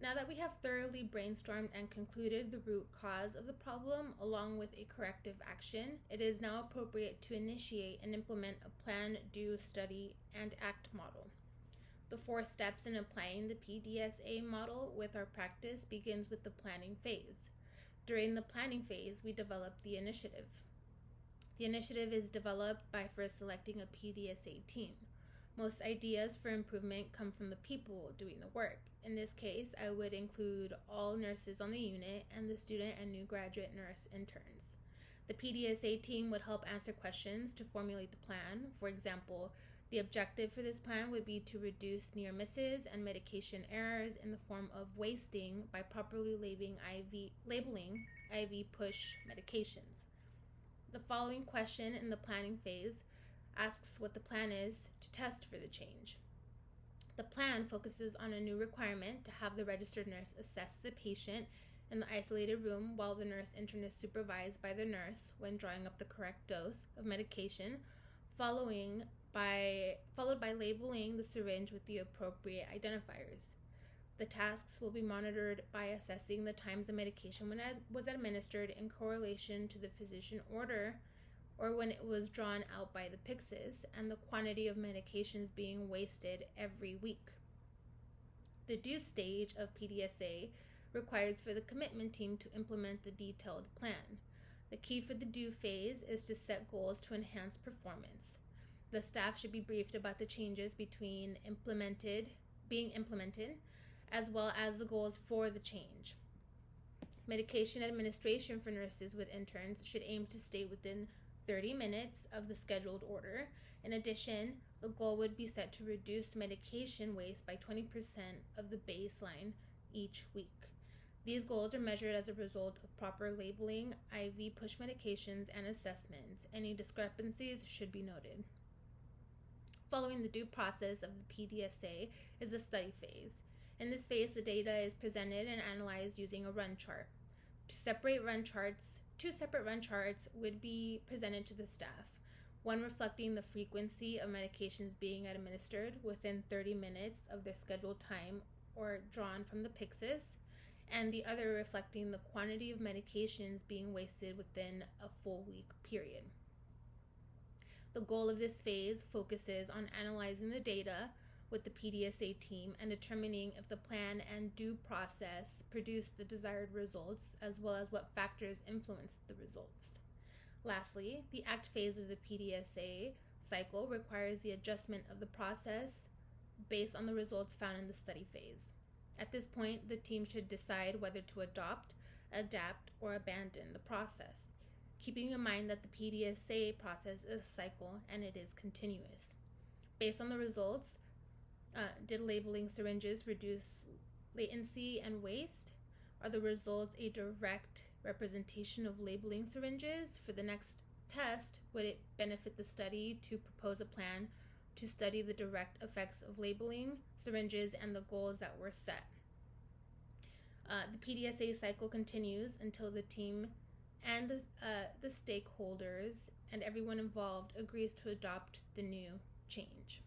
Now that we have thoroughly brainstormed and concluded the root cause of the problem along with a corrective action, it is now appropriate to initiate and implement a plan, do, study, and act model. The 4 steps in applying the PDSA model with our practice begins with the planning phase. During the planning phase, we develop the initiative. The initiative is developed by first selecting a PDSA team. Most ideas for improvement come from the people doing the work. In this case, I would include all nurses on the unit and the student and new graduate nurse interns. The PDSA team would help answer questions to formulate the plan. For example, the objective for this plan would be to reduce near misses and medication errors in the form of wasting by properly labeling IV push medications. The following question in the planning phase asks what the plan is to test for the change. The plan focuses on a new requirement to have the registered nurse assess the patient in the isolated room while the nurse intern is supervised by the nurse when drawing up the correct dose of medication, followed by labeling the syringe with the appropriate identifiers. The tasks will be monitored by assessing the times the medication was administered in correlation to the physician order or when it was drawn out by the Pyxis, and the quantity of medications being wasted every week. The do stage of PDSA requires for the commitment team to implement the detailed plan. The key for the do phase is to set goals to enhance performance. The staff should be briefed about the changes being implemented, as well as the goals for the change. Medication administration for nurses with interns should aim to stay within 30 minutes of the scheduled order. In addition, the goal would be set to reduce medication waste by 20% of the baseline each week. These goals are measured as a result of proper labeling, IV push medications, and assessments. Any discrepancies should be noted. Following the due process of the PDSA is the study phase. In this phase, the data is presented and analyzed using a run chart. Two separate run charts would be presented to the staff, one reflecting the frequency of medications being administered within 30 minutes of their scheduled time or drawn from the Pyxis, and the other reflecting the quantity of medications being wasted within a full week period. The goal of this phase focuses on analyzing the data with the PDSA team and determining if the plan and due process produce the desired results, as well as what factors influence the results. Lastly, the act phase of the PDSA cycle requires the adjustment of the process based on the results found in the study phase. At this point, the team should decide whether to adopt, adapt, or abandon the process, keeping in mind that the PDSA process is a cycle and it is continuous. Based on the results, did labeling syringes reduce latency and waste? Are the results a direct representation of labeling syringes? For the next test, would it benefit the study to propose a plan to study the direct effects of labeling syringes and the goals that were set? The PDSA cycle continues until the team and the stakeholders and everyone involved agrees to adopt the new change.